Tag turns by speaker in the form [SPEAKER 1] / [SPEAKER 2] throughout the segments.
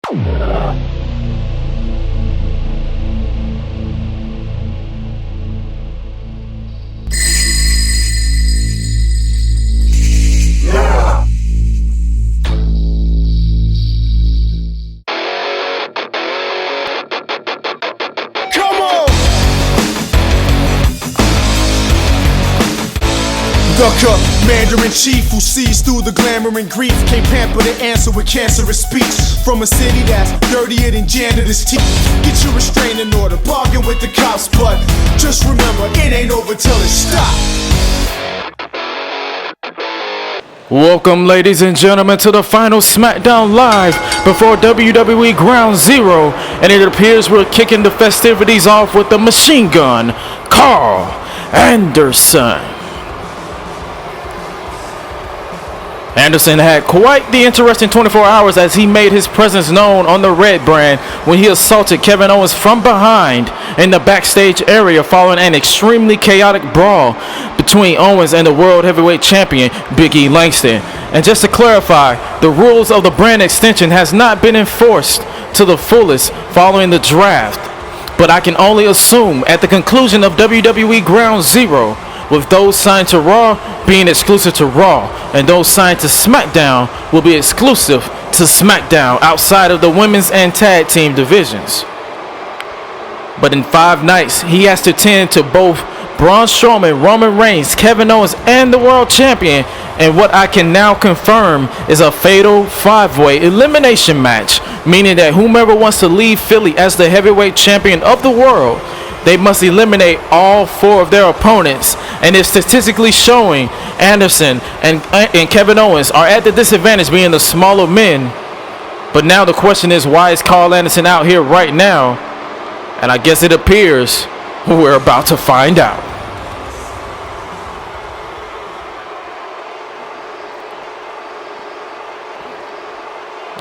[SPEAKER 1] The commander-in-chief who sees through the glamour and grief can't pamper the answer with cancerous speech from a city that's dirtier than janitor's teeth. Get your restraining order, bargain with the cops, but just remember, it ain't over till it's stopped.
[SPEAKER 2] Welcome, ladies and gentlemen, to the final Smackdown Live before WWE Ground Zero, and it appears we're kicking the festivities off with the machine gun, Karl Anderson. Anderson had quite the interesting 24 hours as he made his presence known on the Red brand when he assaulted Kevin Owens from behind in the backstage area following an extremely chaotic brawl between Owens and the World Heavyweight Champion Big E Langston. And just to clarify, the rules of the brand extension has not been enforced to the fullest following the draft, but I can only assume at the conclusion of WWE Ground Zero, with those signed to Raw being exclusive to Raw, and those signed to SmackDown will be exclusive to SmackDown outside of the women's and tag team divisions. But in 5 nights, he has to tend to both Braun Strowman, Roman Reigns, Kevin Owens, and the World Champion, and what I can now confirm is a fatal 5-way elimination match, meaning that whomever wants to leave Philly as the heavyweight champion of the world, they must eliminate all 4 of their opponents, and it's statistically showing Anderson and Kevin Owens are at the disadvantage being the smaller men. But now the question is, why is Karl Anderson out here right now? And I guess it appears we're about to find out.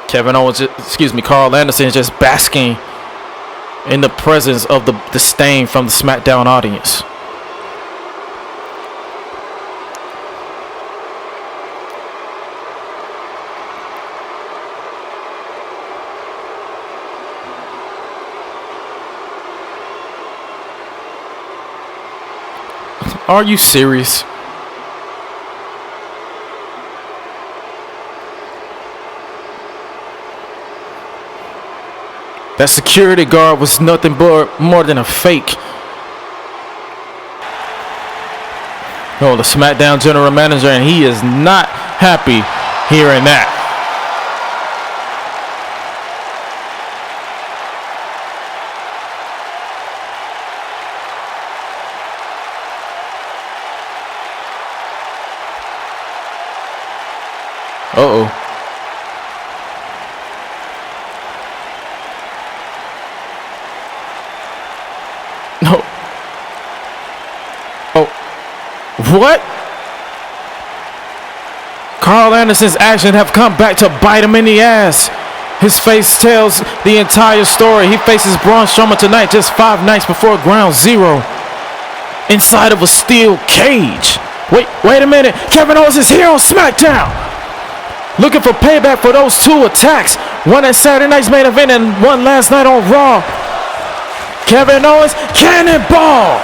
[SPEAKER 2] Karl Anderson is just basking in the presence of the disdain from the SmackDown audience. Are you serious? That security guard was nothing but more than a fake. Oh, the SmackDown general manager, and he is not happy hearing that. Uh-oh. No. Oh. What? Karl Anderson's actions have come back to bite him in the ass. His face tells the entire story. He faces Braun Strowman tonight just 5 nights before Ground Zero inside of a steel cage. Wait a minute. Kevin Owens is here on SmackDown, looking for payback for those 2 attacks. One at Saturday night's main event and one last night on Raw. Kevin Owens, cannonball!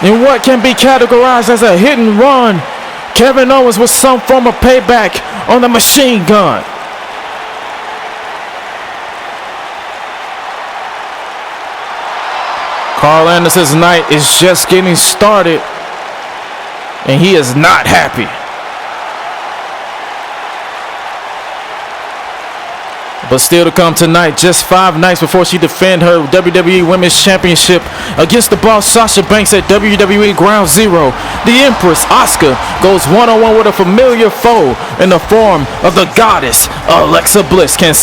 [SPEAKER 2] In what can be categorized as a hit and run, Kevin Owens with some form of payback on the machine gun. Karl Anderson's night is just getting started, and he is not happy. But still to come tonight, just 5 nights before she defend her WWE Women's Championship against the boss Sasha Banks at WWE Ground Zero, the Empress Asuka goes one-on-one with a familiar foe in the form of the goddess Alexa Bliss. Can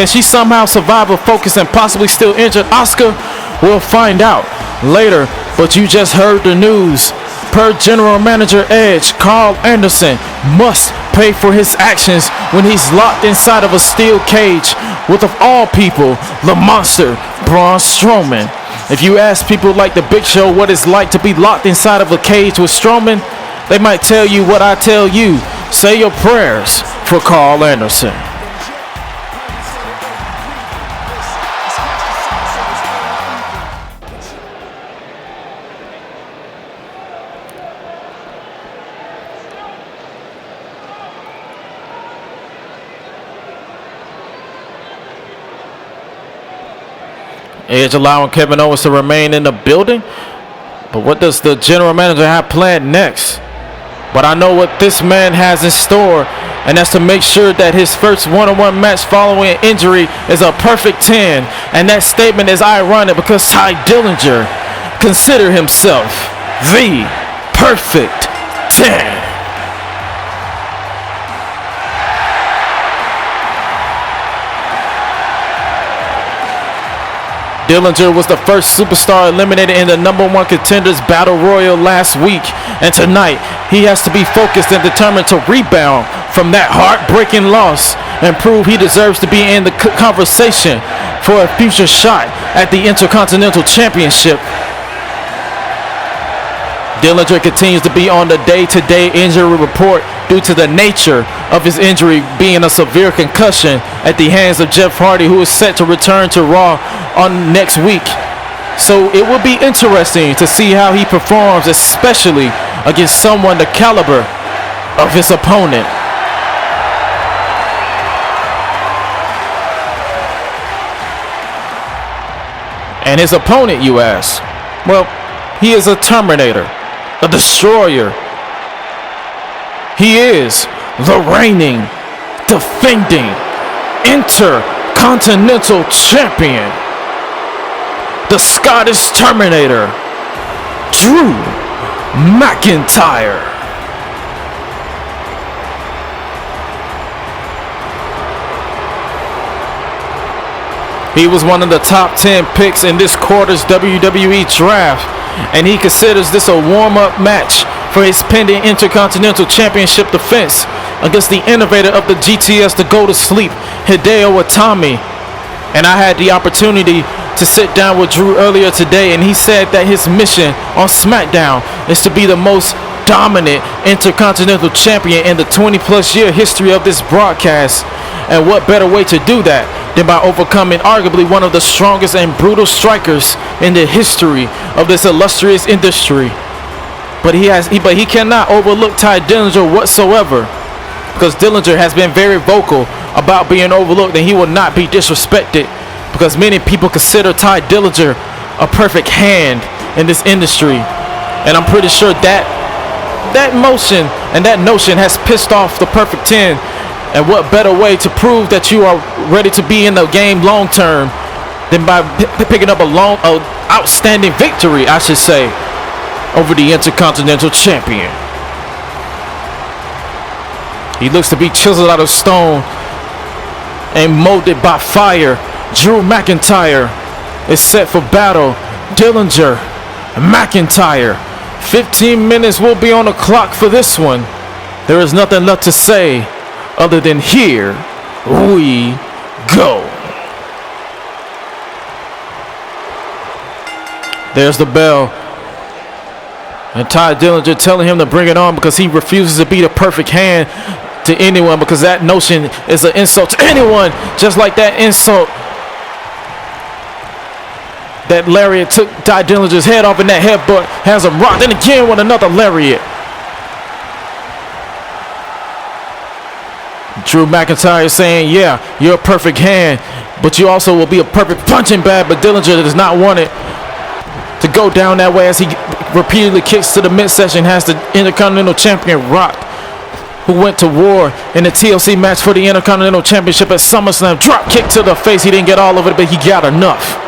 [SPEAKER 2] she somehow survive a focus and possibly still injured Asuka? We'll find out later, but you just heard the news. Per General Manager Edge, Karl Anderson must pay for his actions when he's locked inside of a steel cage with, of all people, the monster Braun Strowman. If you ask people like the Big Show what it's like to be locked inside of a cage with Strowman, they might tell you what I tell you. say your prayers for Karl Anderson. Edge allowing Kevin Owens to remain in the building. But what does the general manager have planned next? But I know what this man has in store, and that's to make sure that his first one-on-one match following an injury is a perfect 10. And that statement is ironic because Ty Dillinger considered himself the perfect 10. Dillinger was the first superstar eliminated in the number one contenders battle royal last week, and tonight he has to be focused and determined to rebound from that heartbreaking loss and prove he deserves to be in the conversation for a future shot at the Intercontinental Championship. Dillinger continues to be on the day-to-day injury report due to the nature of his injury being a severe concussion at the hands of Jeff Hardy, who is set to return to Raw on next week. So it will be interesting to see how he performs, especially against someone the caliber of his opponent. And his opponent, you ask? Well, he is a Terminator, a destroyer. He is the reigning, defending Intercontinental Champion, the Scottish Terminator, Drew McIntyre. He was one of the top 10 picks in this quarter's WWE draft, and he considers this a warm-up match for his pending Intercontinental Championship defense against the innovator of the GTS to go to sleep, Hideo Itami. And I had the opportunity to sit down with Drew earlier today, and he said that his mission on Smackdown is to be the most dominant Intercontinental Champion in the 20-plus year history of this broadcast. And what better way to do that than by overcoming arguably one of the strongest and brutal strikers in the history of this illustrious industry. But he cannot overlook Ty Dillinger whatsoever, because Dillinger has been very vocal about being overlooked, and he will not be disrespected, because many people consider Ty Dillinger a perfect hand in this industry. And I'm pretty sure that motion and that notion has pissed off the perfect 10. And what better way to prove that you are ready to be in the game long term than by picking up a outstanding victory, I should say, over the Intercontinental Champion. He looks to be chiseled out of stone and molded by fire. Drew McIntyre is set for battle. Dillinger, McIntyre. 15 minutes will be on the clock for this one. There is nothing left to say other than here we go. There's the bell. And Ty Dillinger telling him to bring it on because he refuses to be the perfect hand to anyone, because that notion is an insult to anyone, just like that insult that lariat took Ty Dillinger's head off, and that headbutt has him rocked. Then again with another lariat. Drew McIntyre saying, yeah, you're a perfect hand, but you also will be a perfect punching bag. But Dillinger does not want it to go down that way, as he repeatedly kicks to the midsection, has the Intercontinental Champion rocked, who went to war in the TLC match for the Intercontinental Championship at SummerSlam. Drop kick to the face. He didn't get all of it, but he got enough.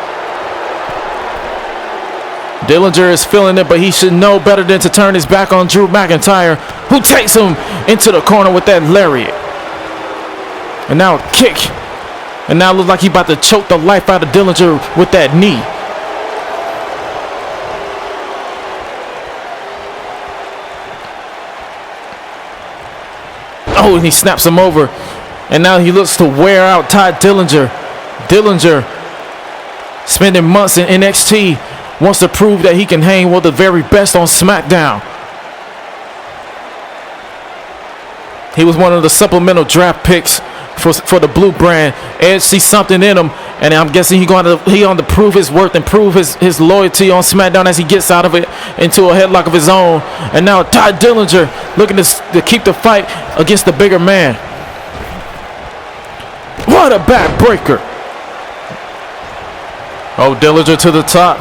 [SPEAKER 2] Dillinger is feeling it, but he should know better than to turn his back on Drew McIntyre, who takes him into the corner with that lariat. And now a kick. And now it looks like he's about to choke the life out of Dillinger with that knee. Oh, and he snaps him over. And now he looks to wear out Ty Dillinger. Dillinger, spending months in NXT, wants to prove that he can hang with the very best on Smackdown. He was one of the supplemental draft picks for the blue brand. Edge sees something in him, and I'm guessing he going to prove his worth and prove his loyalty on SmackDown as he gets out of it into a headlock of his own. And now Ty Dillinger looking to keep the fight against the bigger man. What a backbreaker! Oh, Dillinger to the top.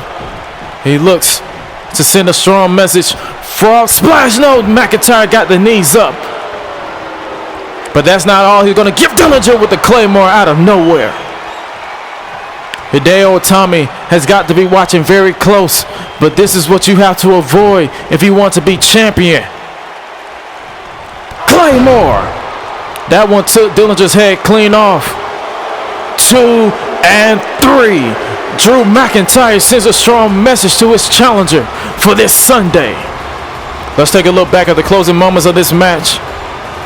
[SPEAKER 2] He looks to send a strong message. Frog splash! No, McIntyre got the knees up. But that's not all. He's going to give Dillinger with the Claymore out of nowhere. Hideo Itami has got to be watching very close, but this is what you have to avoid if you want to be champion. Claymore! That one took Dillinger's head clean off. 2 and 3. Drew McIntyre sends a strong message to his challenger for this Sunday. Let's take a look back at the closing moments of this match.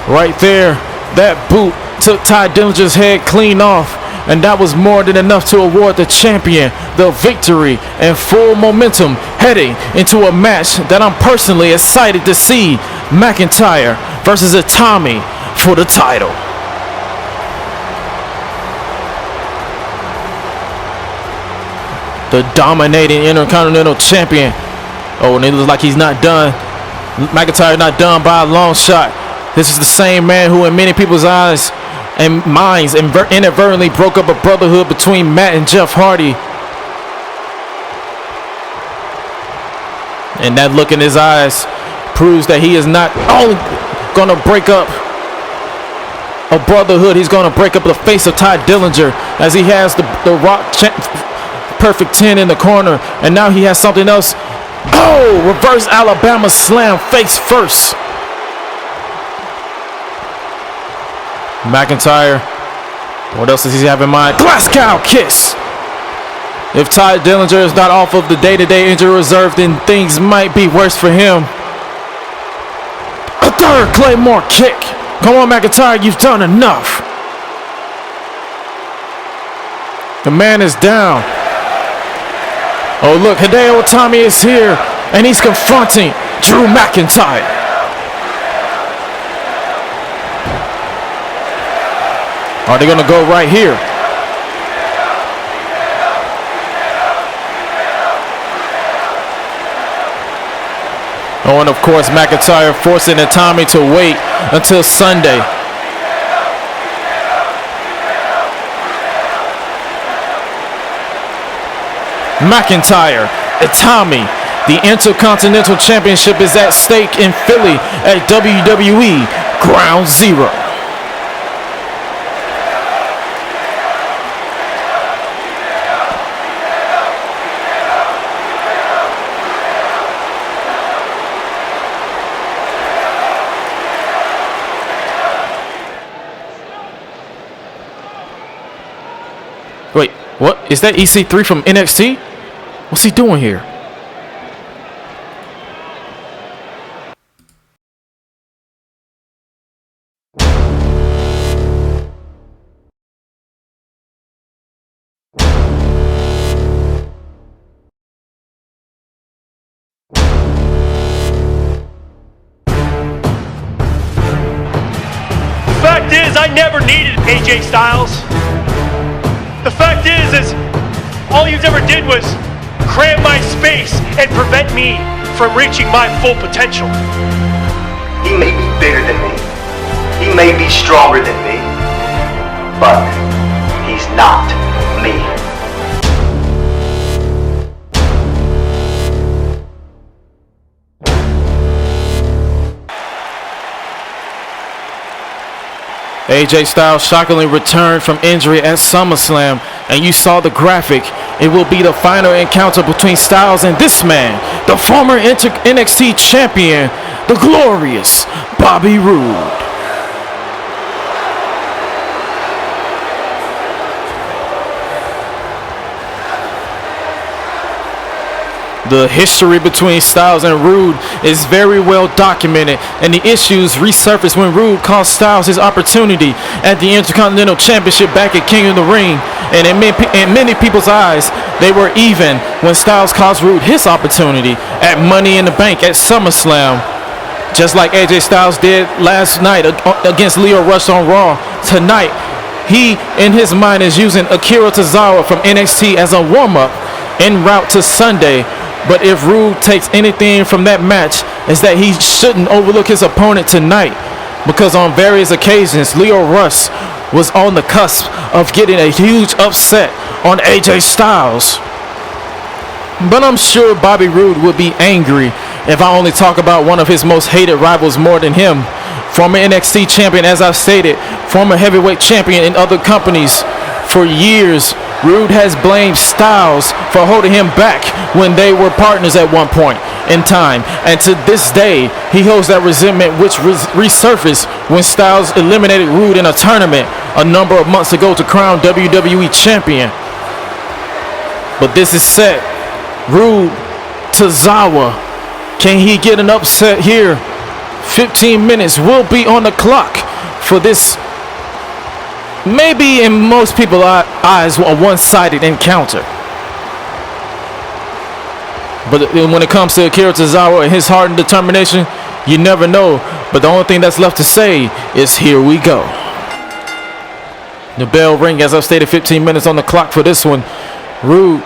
[SPEAKER 2] Right there, that boot took Ty Dillinger's head clean off, and that was more than enough to award the champion the victory and full momentum heading into a match that I'm personally excited to see. McIntyre versus Itami for the title. The dominating Intercontinental Champion. Oh, and it looks like he's not done. McIntyre not done by a long shot. This is the same man who in many people's eyes and minds inadvertently broke up a brotherhood between Matt and Jeff Hardy. And that look in his eyes proves that he is not only going to break up a brotherhood, he's going to break up the face of Ty Dillinger, as he has the Rock Perfect 10 in the corner, and now he has something else. Oh, reverse Alabama slam face first. McIntyre, what else does he have in mind? Glasgow kiss. If Ty Dillinger is not off of the day-to-day injury reserve, then things might be worse for him. A third Claymore kick. Come on, McIntyre, you've done enough. The man is down. Oh, look, Hideo Itami is here, and he's confronting Drew McIntyre. Are they going to go right here? Oh, and of course, McIntyre forcing Itami to wait until Sunday. McIntyre, Itami, the Intercontinental Championship is at stake in Philly at WWE Ground Zero. Wait, what? Is that EC3 from NXT? What's he doing here?
[SPEAKER 3] Fact is, I never needed AJ Styles. The fact is all you ever did was cram my space and prevent me from reaching my full potential.
[SPEAKER 4] He may be bigger than me. He may be stronger than me. But he's not me.
[SPEAKER 2] AJ Styles shockingly returned from injury at SummerSlam, and you saw the graphic. It will be the final encounter between Styles and this man, the former NXT champion, the glorious Bobby Roode. The history between Styles and Roode is very well documented, and the issues resurfaced when Roode cost Styles his opportunity at the Intercontinental Championship back at King of the Ring. And in many people's eyes, they were even when Styles cost Roode his opportunity at Money in the Bank at SummerSlam. Just like AJ Styles did last night against Lio Rush on Raw, tonight he, in his mind, is using Akira Tozawa from NXT as a warm-up en route to Sunday. But if Rude takes anything from that match, is that he shouldn't overlook his opponent tonight, because on various occasions Lio Rush was on the cusp of getting a huge upset on AJ Styles. But I'm sure Bobby Roode would be angry if I only talk about one of his most hated rivals more than him. Former NXT champion, as I've stated, former heavyweight champion in other companies. For years, Roode has blamed Styles for holding him back when they were partners at one point in time. And to this day, he holds that resentment, which resurfaced when Styles eliminated Roode in a tournament a number of months ago to crown WWE champion. But this is set. Roode, Tozawa, can he get an upset here? 15 minutes will be on the clock for this, maybe in most people's eyes, a one-sided encounter. But when it comes to Akira Tozawa and his heart and determination, you never know. But the only thing that's left to say is, here we go. The bell ring, as I've stated, 15 minutes on the clock for this one. Roode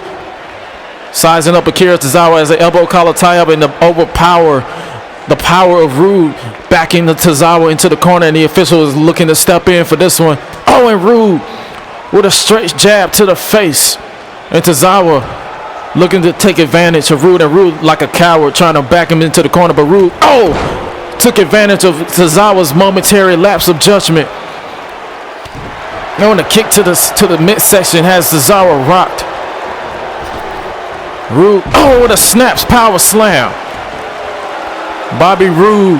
[SPEAKER 2] sizing up Akira Tozawa as an elbow collar tie-up, and the power of Roode backing the Tozawa into the corner, and the official is looking to step in for this one. Oh, and Roode with a straight jab to the face, and Tozawa looking to take advantage of Roode, and Roode like a coward trying to back him into the corner, but Roode, took advantage of Tozawa's momentary lapse of judgment. And a kick to the midsection has Tozawa rocked. Roode, with a snaps power slam. Bobby Roode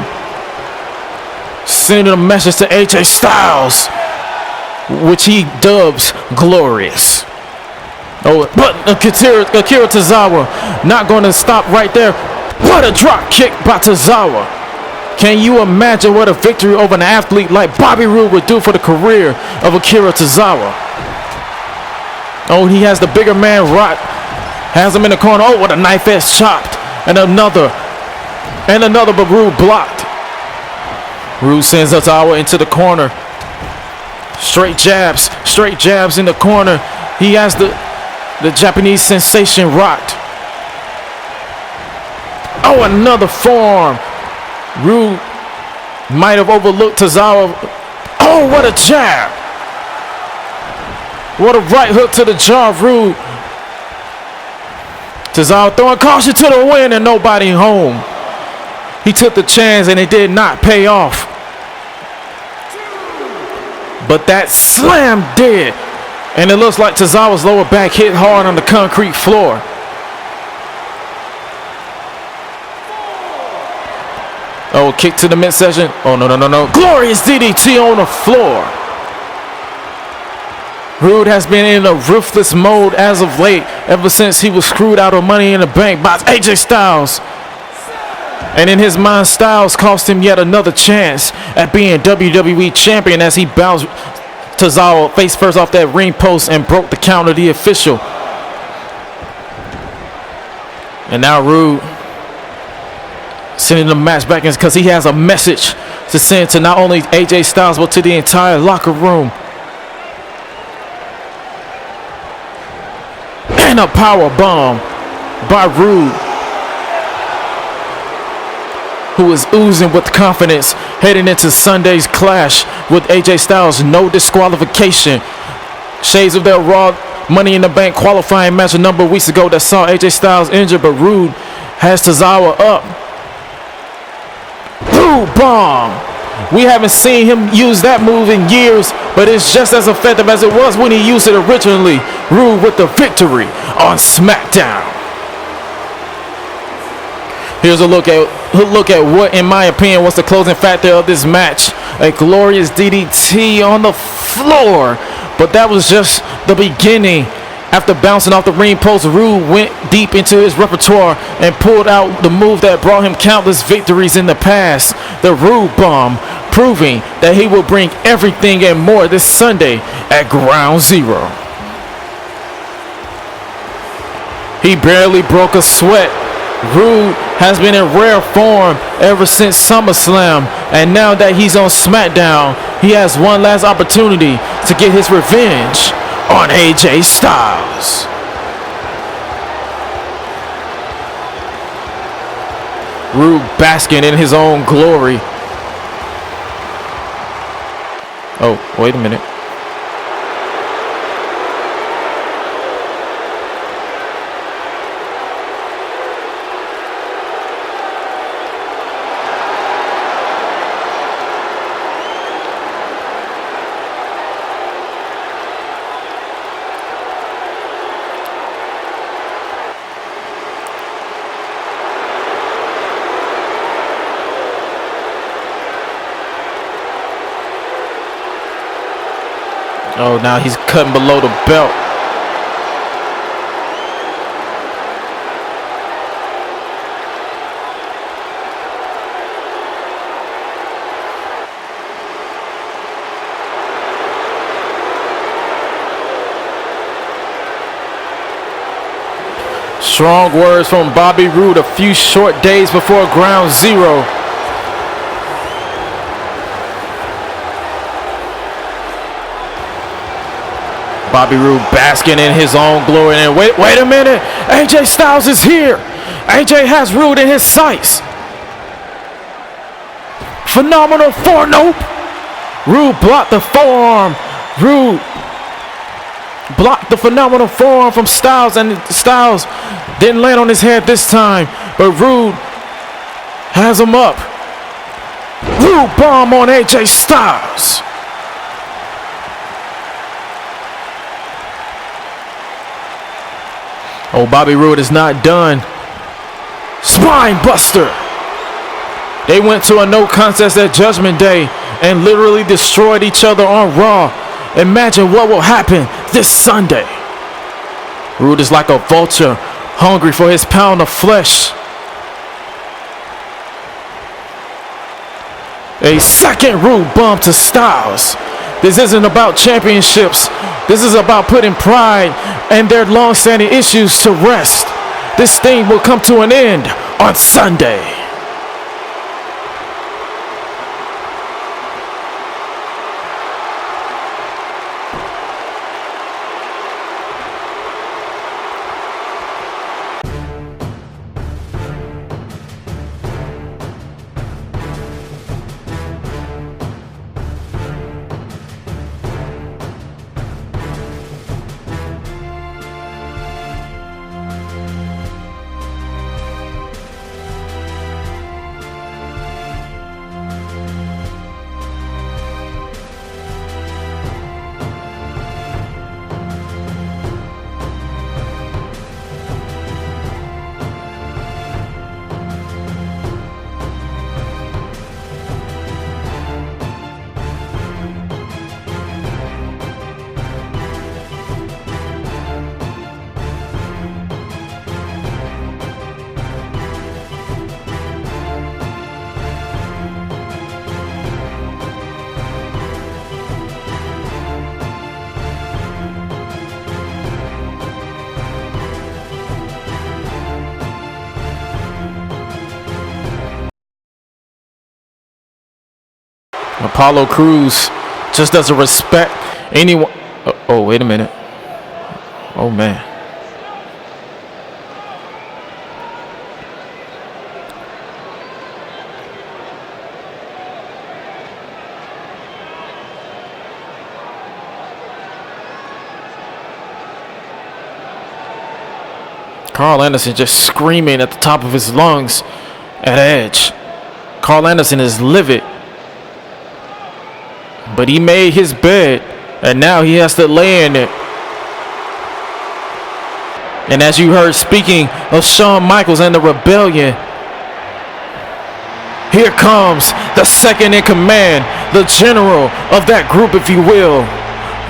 [SPEAKER 2] sending a message to AJ Styles, which he dubs glorious. But Akira Tozawa not going to stop right there. What a drop kick by Tozawa. Can you imagine what a victory over an athlete like Bobby Roode would do for the career of Akira Tozawa? He has the bigger man rock. Has him in the corner. What a knife edge chopped. And another, but Roode blocked. Roode sends Tozawa into the corner. Straight jabs in the corner. He has the Japanese sensation rocked. Another forearm. Roode might have overlooked Tozawa. What a jab. What a right hook to the jaw of Roode. Tozawa throwing caution to the wind, and nobody home. He took the chance and it did not pay off. But that slam did. And it looks like Tozawa's lower back hit hard on the concrete floor. Kick to the midsection. No. Glorious DDT on the floor. Roode has been in a ruthless mode as of late, ever since he was screwed out of Money in the Bank by AJ Styles. And in his mind, Styles cost him yet another chance at being WWE champion, as he bounced Tozawa face first off that ring post and broke the count of the official. And now Roode sending the match back in, because he has a message to send to not only AJ Styles but to the entire locker room. And a power bomb by Roode, who is oozing with confidence heading into Sunday's clash with AJ Styles. No disqualification. Shades of that Raw Money in the Bank qualifying match a number of weeks ago that saw AJ Styles injured, but Roode has Tozawa up. Roode bomb. We haven't seen him use that move in years, but it's just as effective as it was when he used it originally. Roode with the victory on Smackdown. Here's a look at what, in my opinion, was the closing factor of this match. A glorious DDT on the floor, but that was just the beginning. After bouncing off the ring post, Roode went deep into his repertoire and pulled out the move that brought him countless victories in the past, the Roode Bomb, proving that he will bring everything and more this Sunday at Ground Zero. He barely broke a sweat Rude has been in rare form ever since SummerSlam, and now that he's on Smackdown, he has one last opportunity to get his revenge on AJ Styles. Rude basking in his own glory. Oh, wait a minute. Oh, now he's cutting below the belt. Strong words from Bobby Roode a few short days before Ground Zero. Bobby Roode basking in his own glory. And wait a minute. AJ Styles is here. AJ has Roode in his sights. Phenomenal nope. Roode blocked the forearm. Roode blocked the phenomenal forearm from Styles, and Styles didn't land on his head this time. But Roode has him up. Roode bomb on AJ Styles. Oh, Bobby Roode is not done. Spine buster. They went to a no contest at Judgment Day and literally destroyed each other on Raw. Imagine what will happen this Sunday. Roode is like a vulture, hungry for his pound of flesh. A second Roode bump to Styles. This isn't about championships. This is about putting pride and their long-standing issues to rest. This thing will come to an end on Sunday. Apollo Crews just doesn't respect anyone. Oh, wait a minute. Oh, man. Karl Anderson just screaming at the top of his lungs at Edge. Karl Anderson is livid. But he made his bed, and now he has to lay in it. And as you heard, speaking of Shawn Michaels and the Rebellion, here comes the second in command, the general of that group, if you will,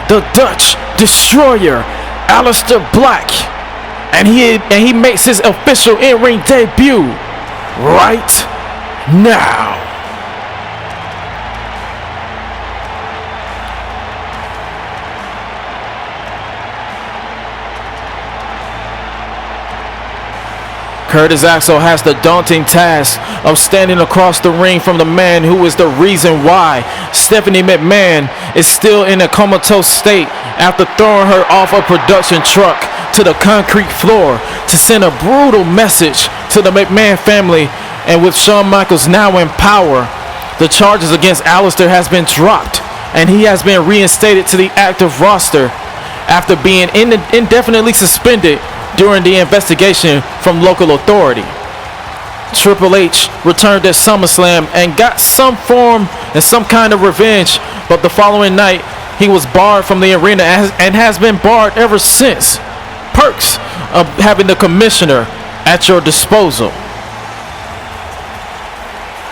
[SPEAKER 2] the Dutch Destroyer, Aleister Black. And he makes his official in-ring debut right now. Curtis Axel has the daunting task of standing across the ring from the man who is the reason why Stephanie McMahon is still in a comatose state after throwing her off a production truck to the concrete floor to send a brutal message to the McMahon family. And with Shawn Michaels now in power, the charges against Aleister has been dropped and he has been reinstated to the active roster after being indefinitely suspended during the investigation from local authority. Triple H returned at SummerSlam and got some form and some kind of revenge, but the following night he was barred from the arena and has been barred ever since. Perks of having the commissioner at your disposal.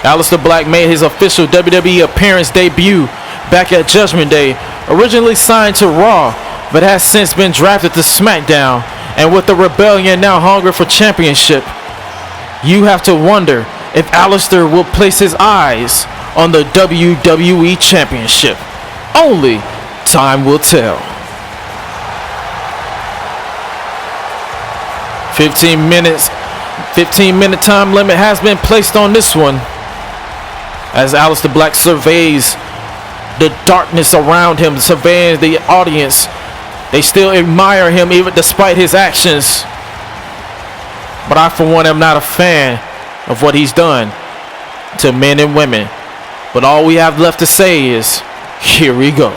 [SPEAKER 2] Aleister Black made his official WWE appearance debut back at Judgment Day, originally signed to Raw, but has since been drafted to Smackdown. And with the Rebellion now hungry for championship, you have to wonder if Aleister will place his eyes on the WWE Championship. Only time will tell. 15-minute time limit has been placed on this one as Aleister Black surveys the darkness around him, surveying the audience. They still admire him even despite his actions. But I, for one, am not a fan of what he's done to men and women. But all we have left to say is, here we go.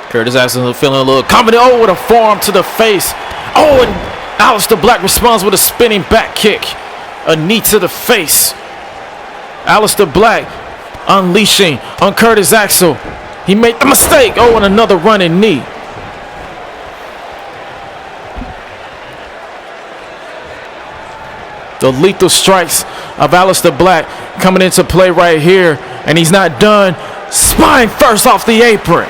[SPEAKER 2] Curtis Axel feeling a little confident. Oh, with a forearm to the face. Oh, and Aleister Black responds with a spinning back kick. A knee to the face. Aleister Black unleashing on Curtis Axel. He made a mistake. Oh, and another running knee. The lethal strikes of Aleister Black coming into play right here. And he's not done. Spine first off the apron.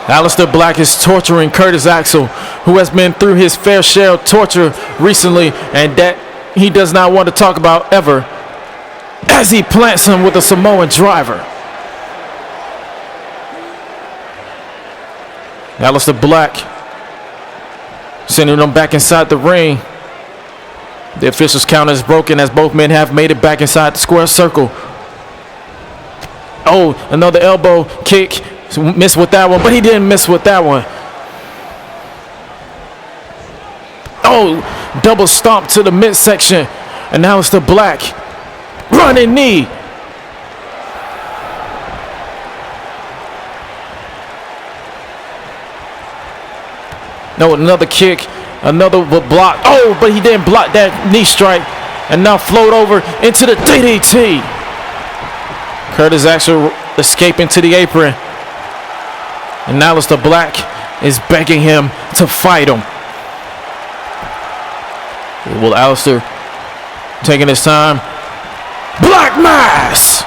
[SPEAKER 2] Aleister Black is torturing Curtis Axel, who has been through his fair share of torture recently and that he does not want to talk about ever, as he plants him with a Samoan driver. Aleister Black sending him back inside the ring. The official's count is broken as both men have made it back inside the square circle. Oh, another elbow kick. Missed with that one, but he didn't miss with that one. Oh, double stomp to the midsection. And now it's the Black. Running knee. No, another kick. Another block. Oh, but he didn't block that knee strike. And now float over into the DDT. Curtis Axel escaping to the apron. And now Aleister Black is begging him to fight him. Will Aleister taking his time? Black Mass!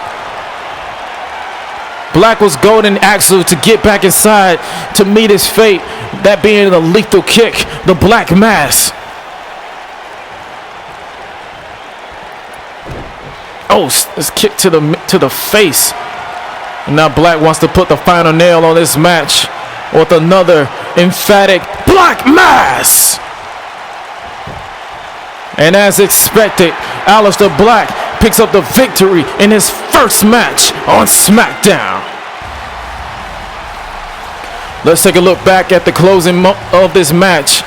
[SPEAKER 2] Black was goading Axel to get back inside to meet his fate. That being the lethal kick, the Black Mass. Oh, this kick to the face. And now Black wants to put the final nail on this match with another emphatic Black Mass. And as expected, Aleister Black picks up the victory in his first match on Smackdown. Let's take a look back at the closing of this match.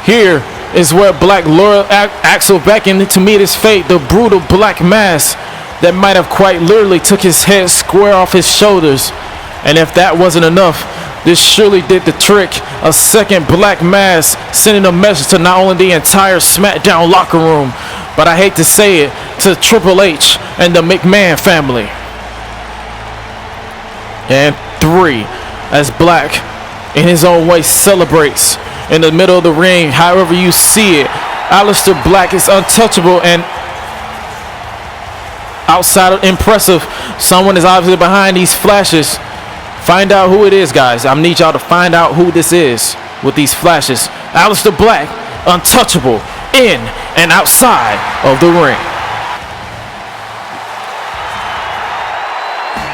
[SPEAKER 2] Here is where Black lured Axel back in to meet his fate, the brutal Black Mass that might have quite literally took his head square off his shoulders. And if that wasn't enough, this surely did the trick. A second Black Mass sending a message to not only the entire SmackDown locker room, but I hate to say it, to Triple H and the McMahon family. And 3, as Black in his own way celebrates in the middle of the ring. However you see it, Aleister Black is untouchable and outside of impressive. Someone is obviously behind these flashes. Find out who it is, guys. I need y'all to find out who this is with these flashes. Aleister Black, untouchable in and outside of the ring.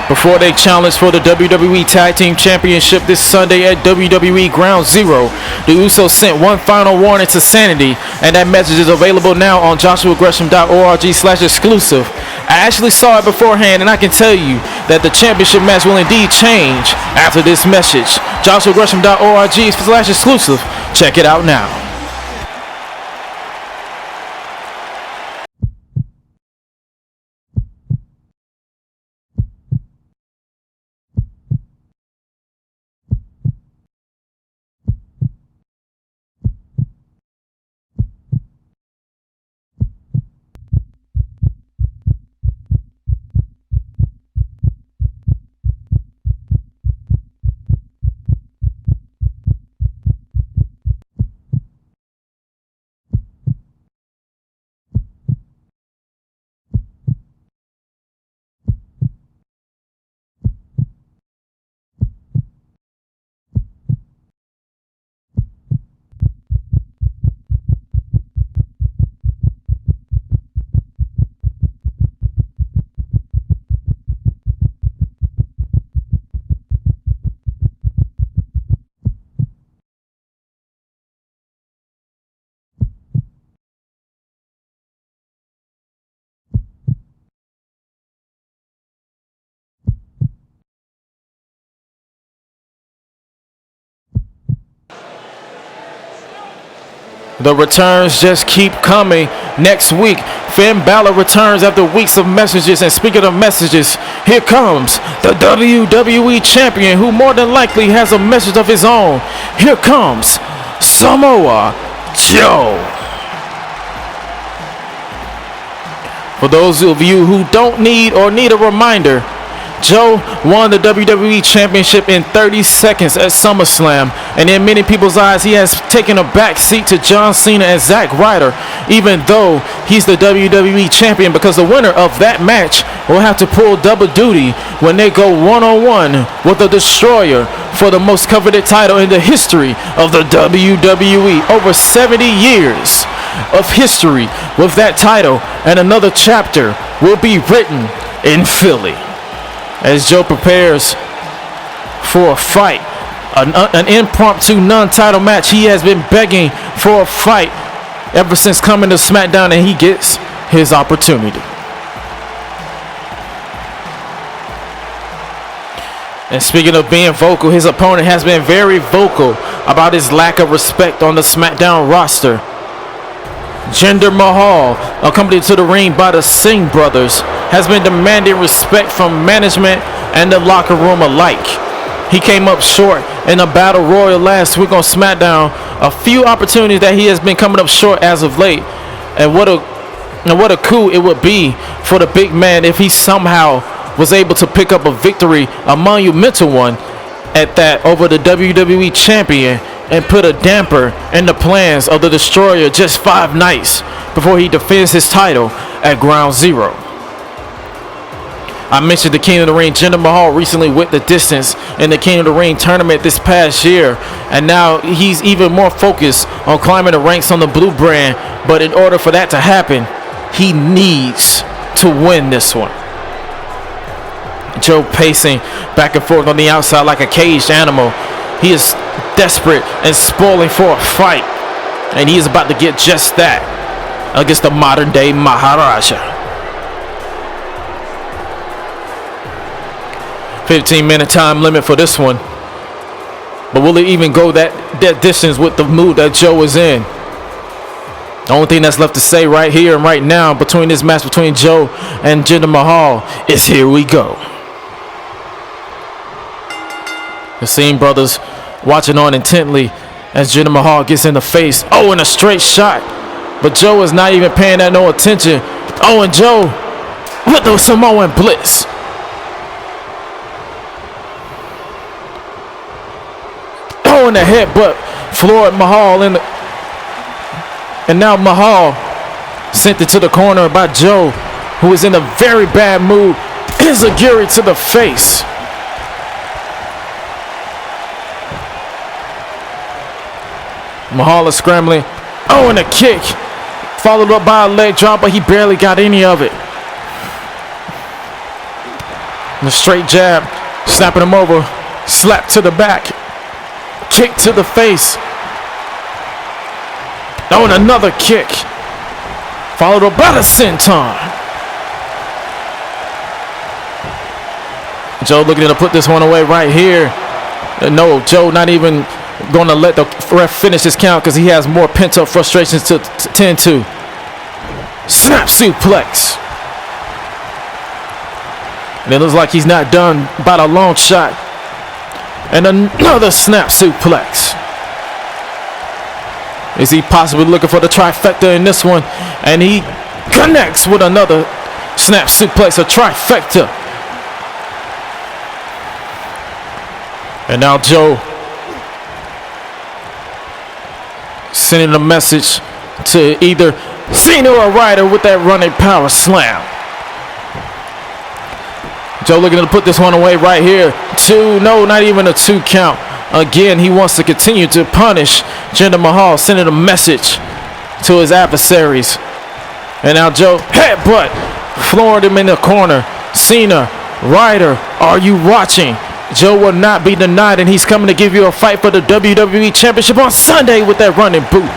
[SPEAKER 2] before they challenge for the WWE Tag Team Championship this Sunday at WWE Ground Zero. The Usos sent one final warning to Sanity, and that message is available now on joshuagresham.org/exclusive. I actually saw it beforehand, and I can tell you that the championship match will indeed change after this message. joshuagresham.org/exclusive. Check it out now. The returns just keep coming. Next week, Finn Balor returns after weeks of messages. And speaking of messages, here comes the WWE Champion, who more than likely has a message of his own. Here comes Samoa Joe. For those of you who don't need or need a reminder, Joe won the WWE Championship in 30 seconds at SummerSlam, and in many people's eyes, he has taken a back seat to John Cena and Zack Ryder, even though he's the WWE Champion, because the winner of that match will have to pull double duty when they go one-on-one with the Destroyer for the most coveted title in the history of the WWE. Over 70 years of history with that title, and another chapter will be written in Philly. As Joe prepares for a fight, an impromptu non-title match. He has been begging for a fight ever since coming to Smackdown, and he gets his opportunity. And speaking of being vocal, his opponent has been very vocal about his lack of respect on the Smackdown roster. Jinder Mahal, accompanied to the ring by the Singh brothers, has been demanding respect from management and the locker room alike. He came up short in a battle royal last week on SmackDown. A few opportunities that he has been coming up short as of late. And what a coup it would be for the big man if he somehow was able to pick up a victory, a monumental one at that, over the WWE Champion, and put a damper in the plans of the Destroyer just 5 nights before he defends his title at Ground Zero. I mentioned the King of the Ring, Jinder Mahal, recently went the distance in the King of the Ring tournament this past year, and now he's even more focused on climbing the ranks on the blue brand. But in order for that to happen, he needs to win this one. Joe pacing back and forth on the outside like a caged animal. He is desperate and spoiling for a fight, and he is about to get just that against the modern day Maharaja. 15-minute time limit for this one, but will it even go that distance with the mood that Joe is in? The only thing that's left to say right here and right now between this match between Joe and Jinder Mahal is here we go. The Singh brothers watching on intently as Jinder Mahal gets in the face. Oh, and a straight shot. But Joe is not even paying that no attention. Oh, and Joe with the Samoan Bliss. Oh, in the headbutt. Floored Mahal in the... And now Mahal sent it to the corner by Joe, who is in a very bad mood. Izagiri to the face. Mahal is scrambling. Oh, and a kick. Followed up by a leg drop, but he barely got any of it. The straight jab, snapping him over. Slap to the back. Kick to the face. Oh, and another kick. Followed up by the senton. Joe looking to put this one away right here. No, Joe not even going to let the ref finish his count because he has more pent-up frustrations to tend to. Snap suplex. And it looks like he's not done by the long shot. And another snap suplex. Is he possibly looking for the trifecta in this one? And he connects with another snap suplex, a trifecta. And now Joe sending a message to either Cena or Ryder with that running power slam. Joe looking to put this one away right here. No, not even a 2 count. Again, he wants to continue to punish Jinder Mahal, sending a message to his adversaries. And now Joe, headbutt, floored him in the corner. Cena, Ryder, are you watching? Joe will not be denied, and he's coming to give you a fight for the WWE Championship on Sunday with that running boot.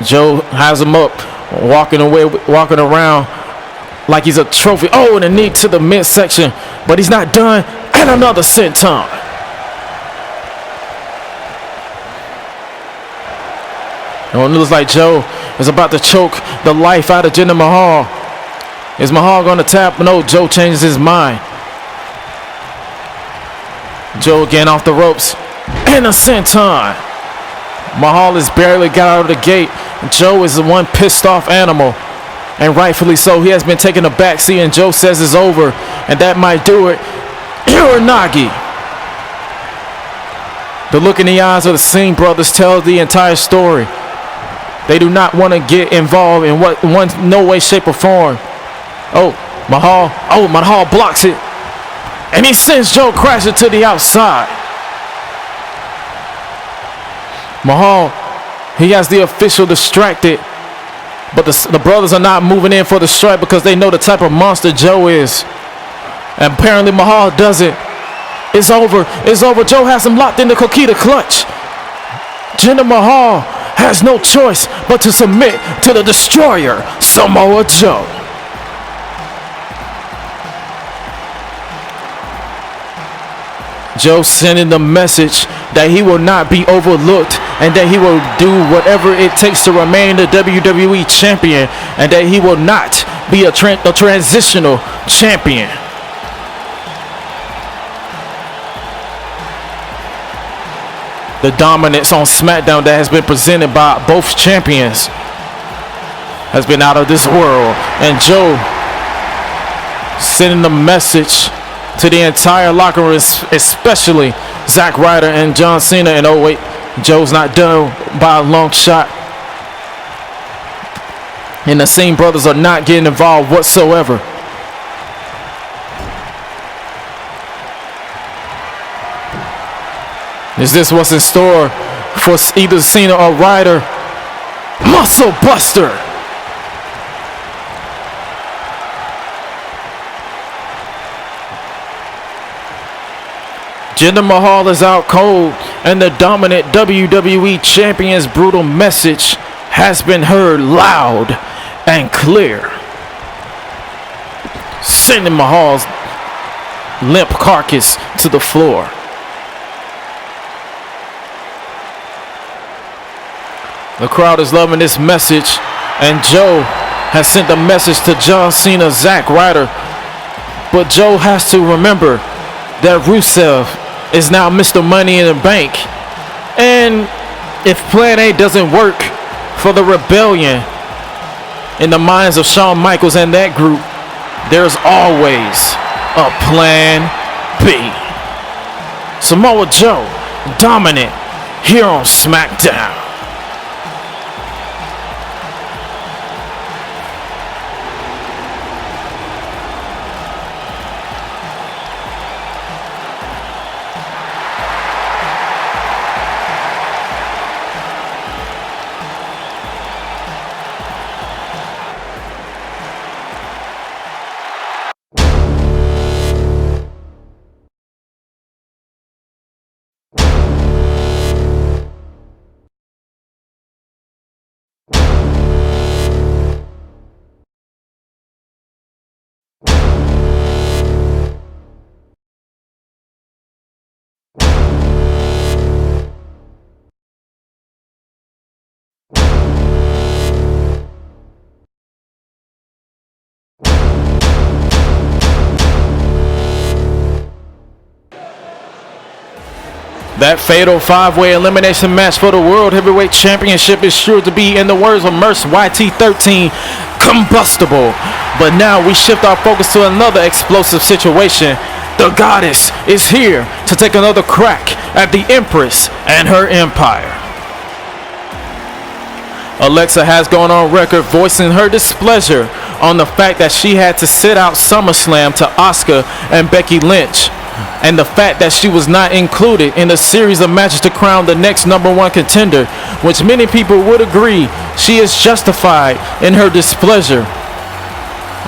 [SPEAKER 2] Joe has him up, walking around like he's a trophy. Oh, and a knee to the midsection, but he's not done. And another senton. It looks like Joe is about to choke the life out of Jinder Mahal. Is Mahal going to tap? No, Joe changes his mind. Joe again off the ropes. And a senton. Mahal has barely got out of the gate. Joe is the one pissed off animal. And rightfully so. He has been taking a backseat, and Joe says it's over. And that might do it. Uranagi. The look in the eyes of the Singh brothers tells the entire story. They do not want to get involved in no way, shape, or form. Oh, Mahal blocks it. And he sends Joe crashing to the outside. Mahal, he has the official distracted. But the brothers are not moving in for the strike because they know the type of monster Joe is. And apparently Mahal does it. It's over. It's over. Joe has him locked in the Kokita clutch. Jinder Mahal has no choice but to submit to the destroyer, Samoa Joe. Joe sending the message that he will not be overlooked and that he will do whatever it takes to remain the WWE champion and that he will not be a transitional champion. The dominance on Smackdown that has been presented by both champions has been out of this world. And Joe sending a message to the entire locker room, especially Zack Ryder and John Cena. And oh wait, Joe's not done by a long shot. And the Singh brothers are not getting involved whatsoever. Is this what's in store for either Cena or Ryder? Muscle Buster. Jinder Mahal is out cold, and the dominant WWE Champion's brutal message has been heard loud and clear. Sending Mahal's limp carcass to the floor. The crowd is loving this message, and Joe has sent a message to John Cena, Zack Ryder. But Joe has to remember that Rusev is now Mr. Money in the Bank. And if Plan A doesn't work for the rebellion in the minds of Shawn Michaels and that group, there's always a Plan B. Samoa Joe, dominant here on Smackdown. That fatal 5-way elimination match for the World Heavyweight Championship is sure to be, in the words of Merce YT13, combustible. But now we shift our focus to another explosive situation. The Goddess is here to take another crack at the Empress and her empire. Alexa has gone on record voicing her displeasure on the fact that she had to sit out SummerSlam to Asuka and Becky Lynch, and the fact that she was not included in a series of matches to crown the next #1 contender, which many people would agree she is justified in her displeasure.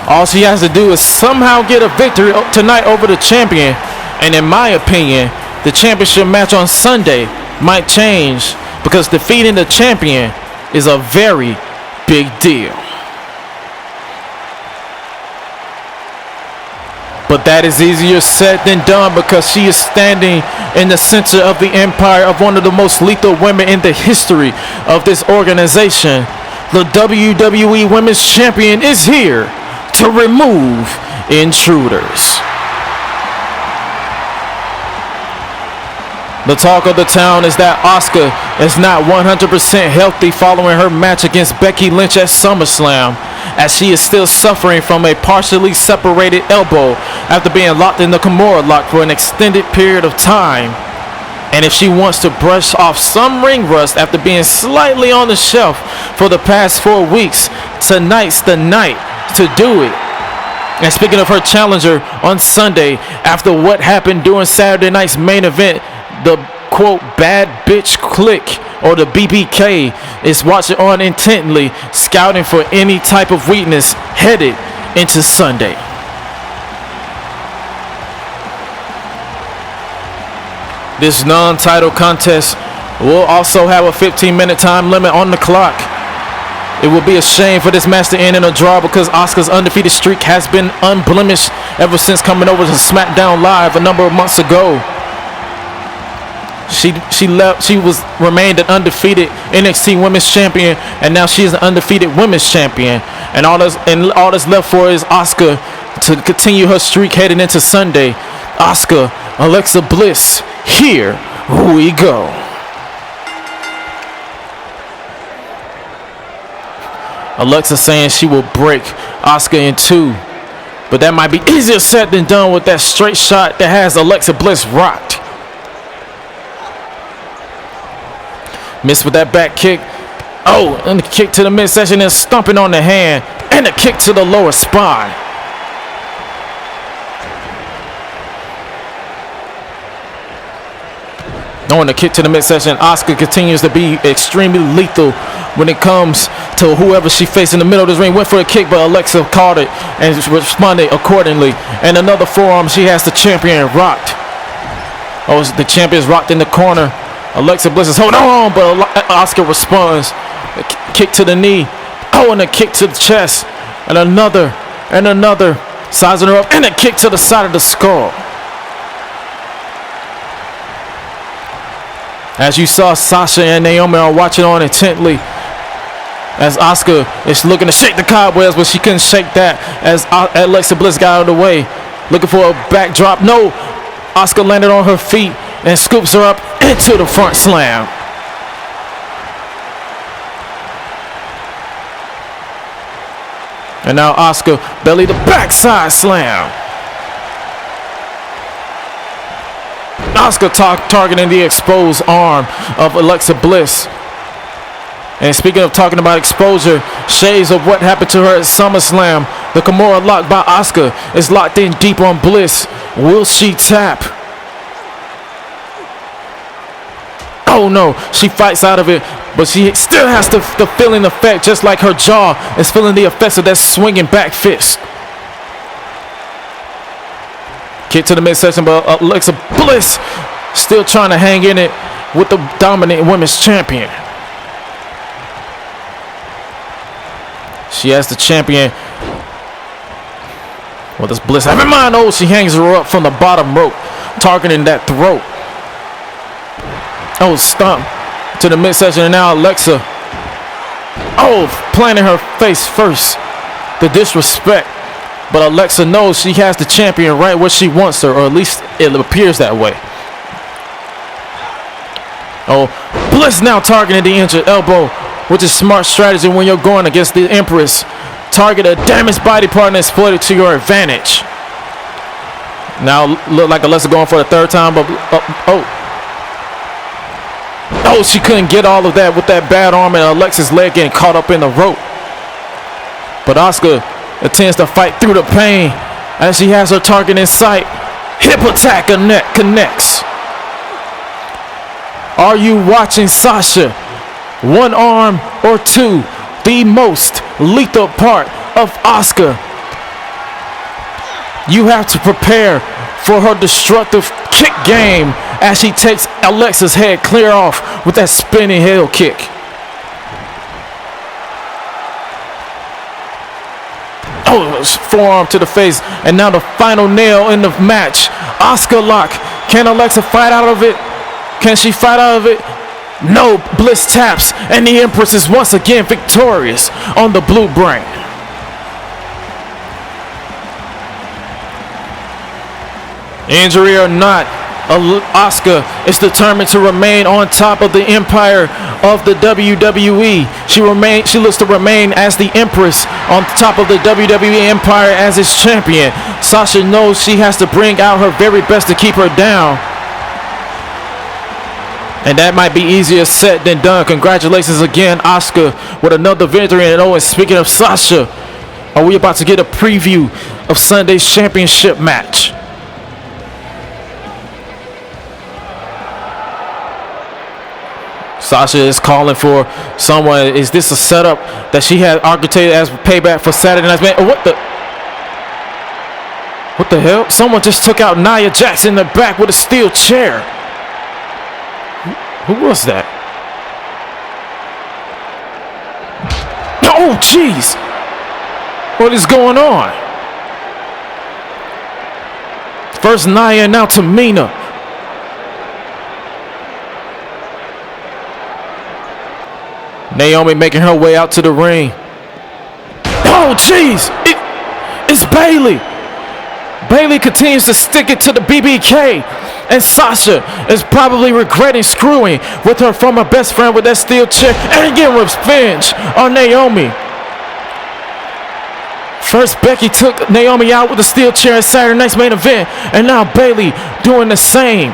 [SPEAKER 2] All she has to do is somehow get a victory tonight over the champion, and in my opinion, the championship match on Sunday might change, because defeating the champion is a very big deal. But that is easier said than done, because she is standing in the center of the empire of one of the most lethal women in the history of this organization. The WWE Women's Champion is here to remove intruders. The talk of the town is that Asuka is not 100% healthy following her match against Becky Lynch at SummerSlam, as she is still suffering from a partially separated elbow after being locked in the Kimura lock for an extended period of time. And if she wants to brush off some ring rust after being slightly on the shelf for the past 4 weeks, tonight's the night to do it. And speaking of her challenger on Sunday, after what happened during Saturday night's main event, the quote bad bitch clique, or the BBK, is watching on intently, scouting for any type of weakness headed into Sunday. This non-title contest will also have a 15-minute time limit on the clock. It would be a shame for this match to end in a draw, because Asuka's undefeated streak has been unblemished ever since coming over to SmackDown Live a number of months ago. She remained an undefeated NXT Women's Champion, and now she is an undefeated Women's Champion. And all that's left for is Asuka to continue her streak heading into Sunday. Asuka, Alexa Bliss, here we go. Alexa saying she will break Asuka in two, but that might be easier said than done with that straight shot that has Alexa Bliss rocked. Missed with that back kick. Oh, and the kick to the midsection and stomping on the hand, and a kick to the lower spine. On the kick to the midsection, Asuka continues to be extremely lethal when it comes to whoever she faced in the middle of this ring. Went for a kick, but Alexa caught it and responded accordingly. And another forearm, she has the champion rocked. Oh, the champion's rocked in the corner. Alexa Bliss is holding on, but Asuka responds. A kick to the knee. Oh, and a kick to the chest. And another, sizing her up, and a kick to the side of the skull. As you saw, Sasha and Naomi are watching on intently as Asuka is looking to shake the cobwebs, but she couldn't shake that as Alexa Bliss got out of the way. Looking for a backdrop. No, Asuka landed on her feet and scoops her up into the front slam. And now Asuka belly the backside slam. Asuka targeting the exposed arm of Alexa Bliss. And speaking of talking about exposure, shades of what happened to her at SummerSlam. The Kimura lock by Asuka is locked in deep on Bliss. Will she tap? Oh no, she fights out of it, but she still has the feeling effect, just like her jaw is feeling the effects of that swinging back fist. Kick to the midsection, but Alexa Bliss still trying to hang in it with the dominant women's champion. She has the champion. What does Bliss have in mind? Oh, she hangs her up from the bottom rope, targeting that throat. Oh, stomp to the midsection, and now Alexa. Oh, planting her face first. The disrespect. But Alexa knows she has the champion right where she wants her, or at least it appears that way. Oh, Bliss now targeting the injured elbow, which is smart strategy when you're going against the Empress. Target a damaged body part and exploit it to your advantage. Now look like Alexa going for the third time, but oh, she couldn't get all of that with that bad arm and Alexa's leg getting caught up in the rope. But Asuka intends to fight through the pain as she has her target in sight. Hip attack connects. Are you watching Sasha? One arm or two, the most lethal part of Asuka. You have to prepare for her destructive kick game as she takes Alexa's head clear off with that spinning heel kick. Oh, forearm to the face, and now the final nail in the match. Asuka lock. Can Alexa fight out of it? Can she fight out of it? No. Bliss taps, and the Empress is once again victorious on the blue brand. Injury or not, Asuka is determined to remain on top of the empire of the WWE. She looks to remain as the Empress on top of the WWE empire as its champion. Sasha knows she has to bring out her very best to keep her down. And that might be easier said than done. Congratulations again, Asuka, with another victory. And oh, and speaking of Sasha, are we about to get a preview of Sunday's championship match? Sasha is calling for someone. Is this a setup that she had architected as payback for Saturday Night's Main? What the hell? Someone just took out Nia Jax in the back with a steel chair. Who was that? Oh, jeez. What is going on? First Nia, now Tamina. Naomi making her way out to the ring. Oh, jeez. It's Bayley. Bayley continues to stick it to the BBK. And Sasha is probably regretting screwing with her former best friend with that steel chair and getting revenge on Naomi. First, Becky took Naomi out with the steel chair at Saturday Night's Main Event. And now Bayley doing the same.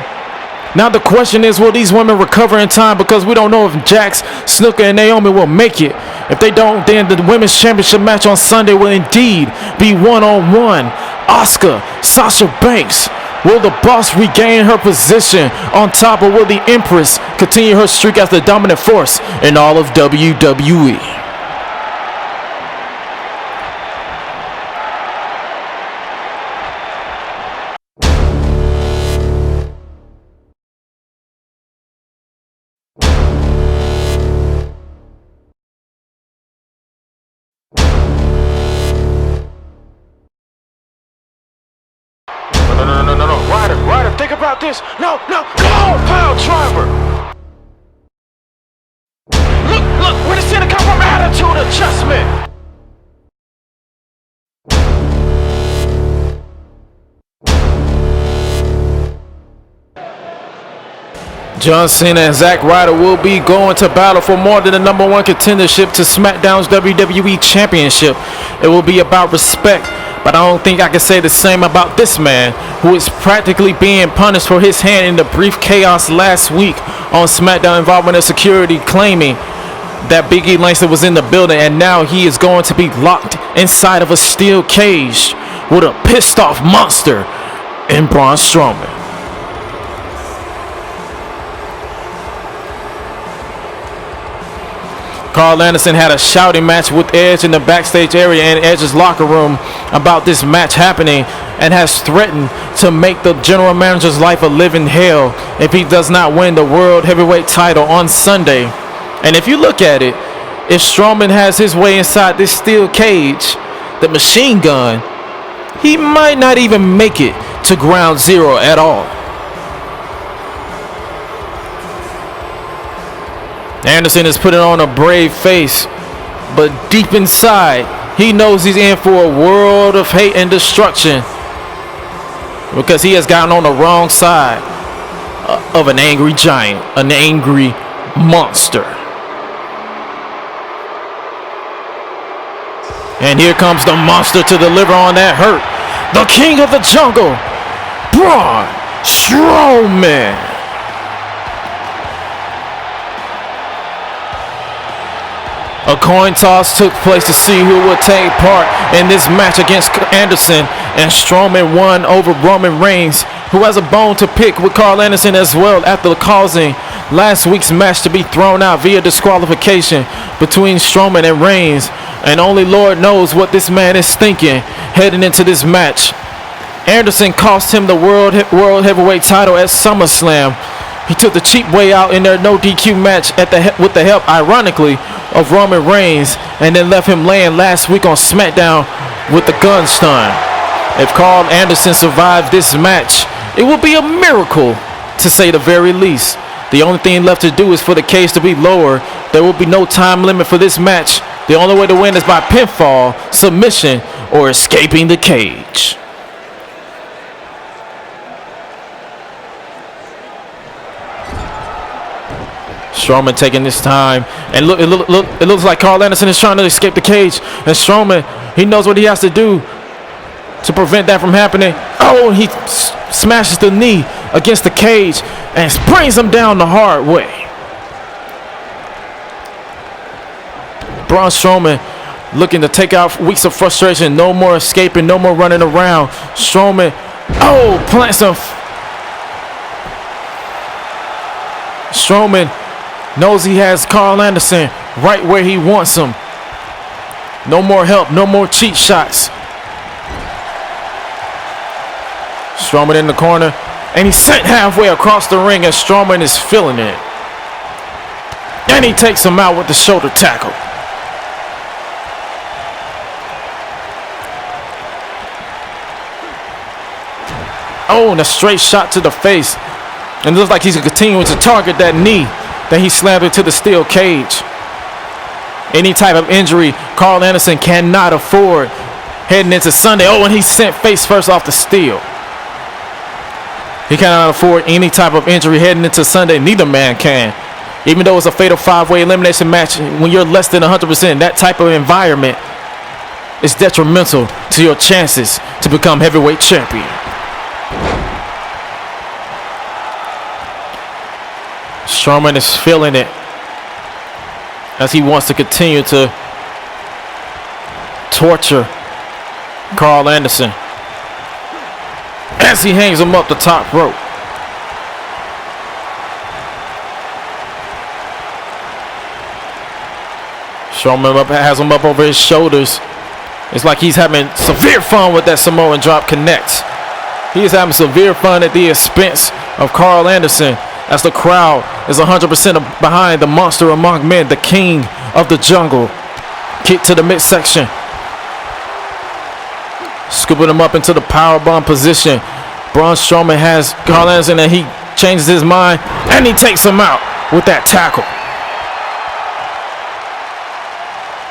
[SPEAKER 2] Now the question is, will these women recover in time? Because we don't know if Jax, Snuka, and Naomi will make it. If they don't, then the Women's Championship match on Sunday will indeed be one-on-one. Asuka, Sasha Banks. Will the boss regain her position on top, or will the Empress continue her streak as the dominant force in all of WWE? No. Ryder, think about this. No, come on, pile driver. Look, where the center come from? Attitude adjustment. John Cena and Zack Ryder will be going to battle for more than the #1 contendership to SmackDown's WWE Championship. It will be about respect, but I don't think I can say the same about this man, who is practically being punished for his hand in the brief chaos last week on SmackDown involving a security claiming that Big E Langston was in the building, and now he is going to be locked inside of a steel cage with a pissed off monster in Braun Strowman. Karl Anderson had a shouting match with Edge in the backstage area in Edge's locker room about this match happening, and has threatened to make the general manager's life a living hell if he does not win the World Heavyweight title on Sunday. And if you look at it, if Strowman has his way inside this steel cage, the machine gun, he might not even make it to ground zero at all. Anderson is putting on a brave face, but deep inside, he knows he's in for a world of hate and destruction, because he has gotten on the wrong side of an angry giant, an angry monster. And here comes the monster to deliver on that hurt. The king of the jungle, Braun Strowman. A coin toss took place to see who would take part in this match against Anderson, and Strowman won over Roman Reigns, who has a bone to pick with Karl Anderson as well after causing last week's match to be thrown out via disqualification between Strowman and Reigns. And only Lord knows what this man is thinking heading into this match. Anderson cost him the World Heavyweight title at SummerSlam. He took the cheap way out in their no DQ match with the help, ironically, of Roman Reigns, and then left him laying last week on Smackdown with the gun stun. If Karl Anderson survived this match, it will be a miracle, to say the very least. The only thing left to do is for the cage to be lowered. There will be no time limit for this match. The only way to win is by pinfall, submission, or escaping the cage. Strowman taking this time, and look, it looks like Karl Anderson is trying to escape the cage, and Strowman, he knows what he has to do to prevent that from happening. Oh, he smashes the knee against the cage and brings him down the hard way. Braun Strowman looking to take out weeks of frustration. No more escaping, no more running around. Strowman, oh, plants him. Strowman knows he has Karl Anderson right where he wants him. No more help, no more cheap shots. Strowman in the corner, and he's sent halfway across the ring, and Strowman is feeling it. And he takes him out with the shoulder tackle. Oh, and a straight shot to the face. And it looks like he's continuing to target that knee that he slammed into the steel cage. Any type of injury Karl Anderson cannot afford heading into Sunday. Oh, and he's sent face first off the steel. He cannot afford any type of injury heading into Sunday. Neither man can. Even though it's a fatal 5-way elimination match, when you're less than 100%, that type of environment is detrimental to your chances to become heavyweight champion. Strowman is feeling it as he wants to continue to torture Karl Anderson as he hangs him up the top rope. Strowman has him up over his shoulders. It's like he's having severe fun with that Samoan drop connect. He is having severe fun at the expense of Karl Anderson, as the crowd is 100% behind the monster among men, the king of the jungle. Kick to the midsection. Scooping him up into the powerbomb position. Braun Strowman has Karl Anderson, and he changes his mind, and he takes him out with that tackle.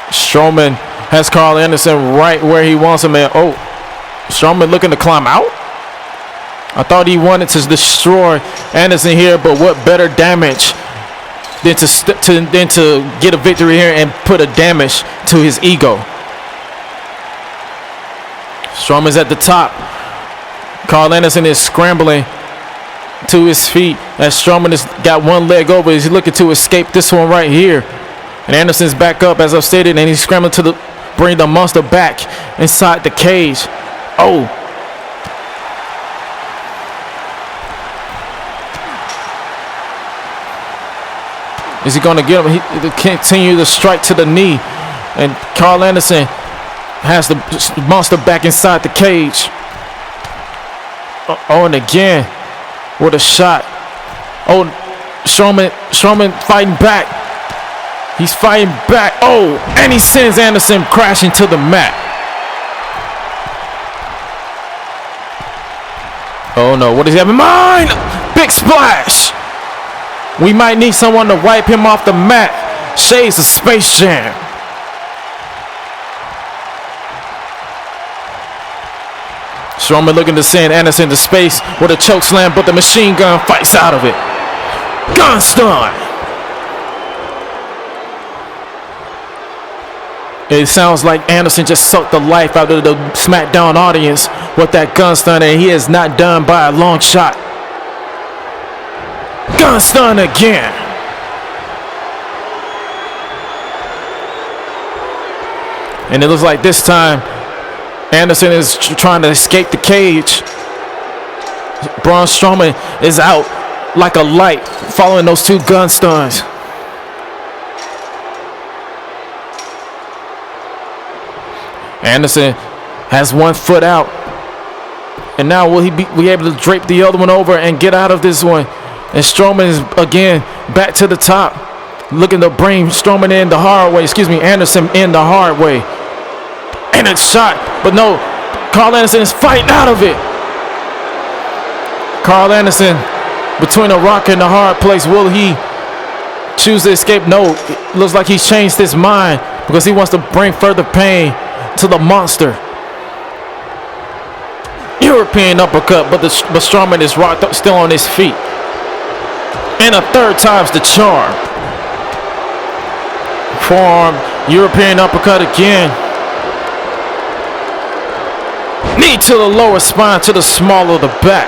[SPEAKER 2] Strowman has Karl Anderson right where he wants him at. Oh, Strowman looking to climb out? I thought he wanted to destroy Anderson here, but what better damage than to get a victory here and put a damage to his ego. Strowman's at the top. Karl Anderson is scrambling to his feet as Strowman has got one leg over. He's looking to escape this one right here. And Anderson's back up, as I've stated, and he's scrambling to bring the monster back inside the cage. Oh. Is he going to get him? He continue to strike to the knee. And Karl Anderson has the monster back inside the cage. Oh, and again, what a shot. Oh, Strowman fighting back. He's fighting back. Oh, and he sends Anderson crashing to the mat. Oh no, what does he have in mind? Big splash. We might need someone to wipe him off the mat. Shades of Space Jam. Strowman looking to send Anderson to space with a choke slam, but the machine gun fights out of it. Gun stun. It sounds like Anderson just sucked the life out of the Smackdown audience with that gun stun, and he is not done by a long shot. Gun stun again. And it looks like this time Anderson is trying to escape the cage. Braun Strowman is out like a light following those two gun stuns. Anderson has one foot out. And now will he be able to drape the other one over and get out of this one? And Strowman is again back to the top, looking to bring Strowman in the hard way. Anderson in the hard way. And it's shot, but no, Karl Anderson is fighting out of it. Karl Anderson between a rock and a hard place. Will he choose to escape? No, it looks like he's changed his mind because he wants to bring further pain to the monster. European uppercut, but Strowman is rocked up, still on his feet. And a third time's the charm. Forearm, European uppercut again. Knee to the lower spine, to the small of the back.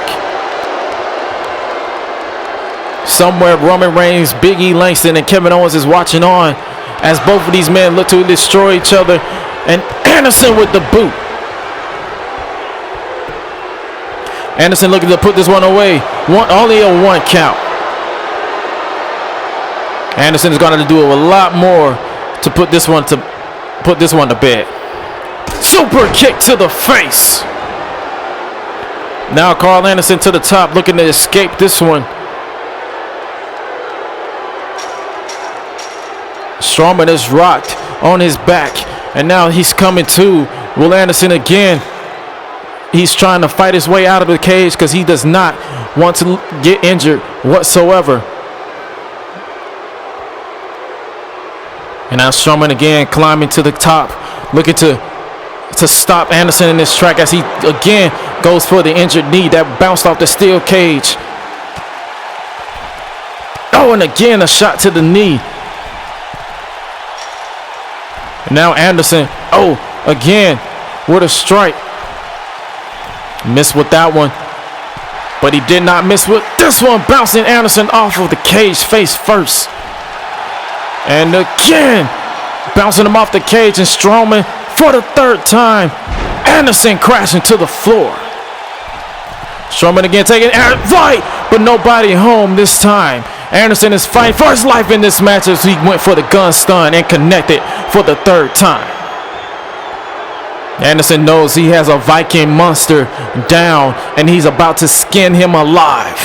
[SPEAKER 2] Somewhere Roman Reigns, Big E Langston, and Kevin Owens is watching on as both of these men look to destroy each other. And Anderson with the boot. Anderson looking to put this one away. Only a 1 count. Anderson is going to do a lot more to put this one to bed. Super kick to the face. Now Karl Anderson to the top, looking to escape this one. Strowman is rocked on his back, and now he's coming to. Will Anderson again? He's trying to fight his way out of the cage because he does not want to get injured whatsoever. And now Strowman again climbing to the top, looking to stop Anderson in this track as he again goes for the injured knee that bounced off the steel cage. Oh, and again a shot to the knee. And now Anderson, again with a strike. Missed with that one, but he did not miss with this one, bouncing Anderson off of the cage face first. And again, bouncing him off the cage, and Strowman for the third time. Anderson crashing to the floor. Strowman again taking right, but nobody home this time. Anderson is fighting for his life in this match as he went for the gun stun and connected for the third time. Anderson knows he has a Viking monster down, and he's about to skin him alive.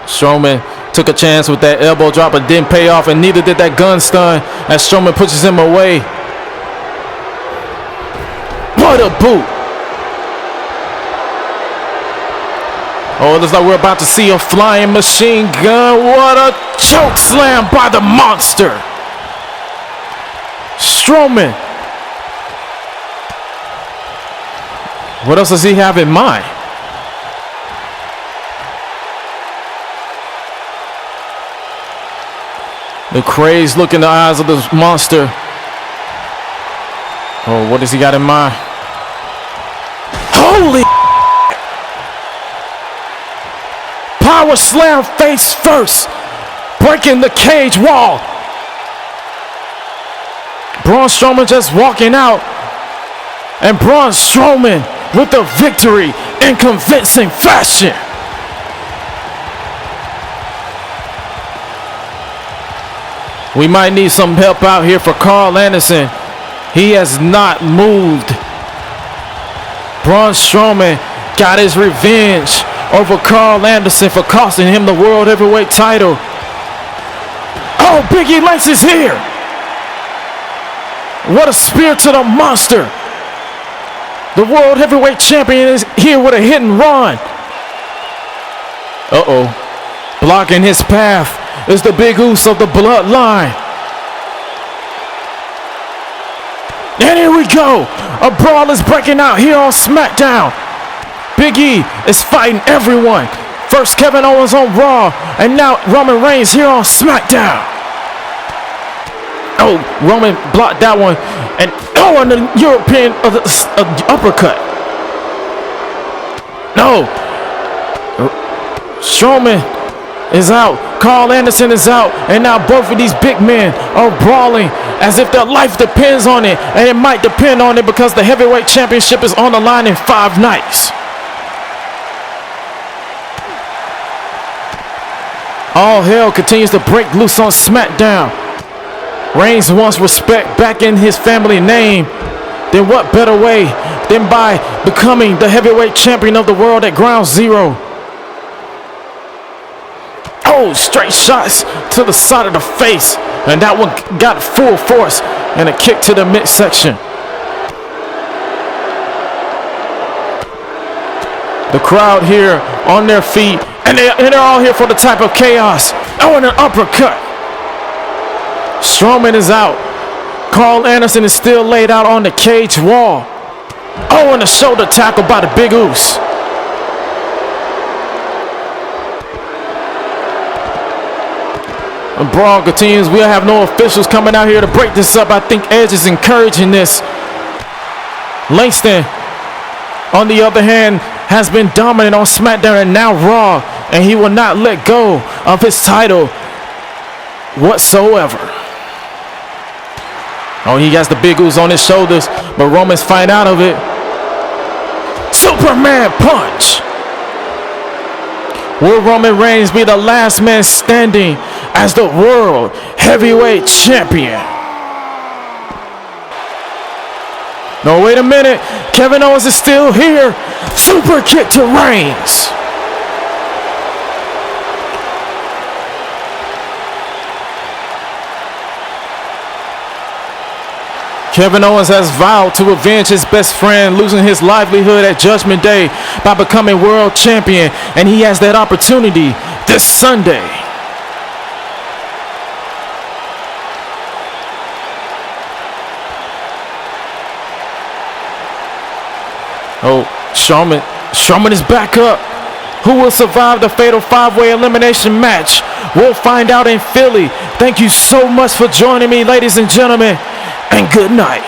[SPEAKER 2] Strowman took a chance with that elbow drop, but didn't pay off, and neither did that gun stun as Strowman pushes him away. What a boot. Oh, it looks like we're about to see a flying machine gun. What a choke slam by the monster. Strowman. What else does he have in mind? The crazed look in the eyes of the monster. Oh, what does he got in mind? Holy! Power slam face first, breaking the cage wall. Braun Strowman just walking out, and Braun Strowman with the victory in convincing fashion. We might need some help out here for Karl Anderson. He has not moved. Braun Strowman got his revenge over Karl Anderson for costing him the World Heavyweight title. Oh, Big E Langston is here. What a spear to the monster. The World Heavyweight Champion is here with a hit and run. Blocking his path is the Big Oos of the Bloodline. And here we go. A brawl is breaking out here on SmackDown. Big E is fighting everyone. First Kevin Owens on Raw, and now Roman Reigns here on SmackDown. Oh, Roman blocked that one, and and the European uppercut. No. Strowman is out. Karl Anderson is out, and now both of these big men are brawling as if their life depends on it, and it might depend on it because the heavyweight championship is on the line in 5 nights. All hell continues to break loose on SmackDown. Reigns wants respect back in his family name. Then what better way than by becoming the heavyweight champion of the world at Ground Zero? Oh, straight shots to the side of the face. And that one got full force and a kick to the midsection. The crowd here on their feet. And they're all here for the type of chaos. Oh, and an uppercut. Strowman is out. Karl Anderson is still laid out on the cage wall. Oh, and a shoulder tackle by the Big Oos. The brawl continues. We'll have no officials coming out here to break this up. I think Edge is encouraging this. Langston, on the other hand, has been dominant on SmackDown and now Raw, and he will not let go of his title whatsoever. Oh, he has the Big Oos on his shoulders, but Roman's fight out of it. Superman punch. Will Roman Reigns be the last man standing as the World Heavyweight Champion? No, wait a minute. Kevin Owens is still here. Super kick to Reigns. Kevin Owens has vowed to avenge his best friend losing his livelihood at Judgment Day by becoming world champion, and he has that opportunity this Sunday. Oh, Strowman is back up. Who will survive the fatal 5-way elimination match? We'll find out in Philly. Thank you so much for joining me, ladies and gentlemen, and good night.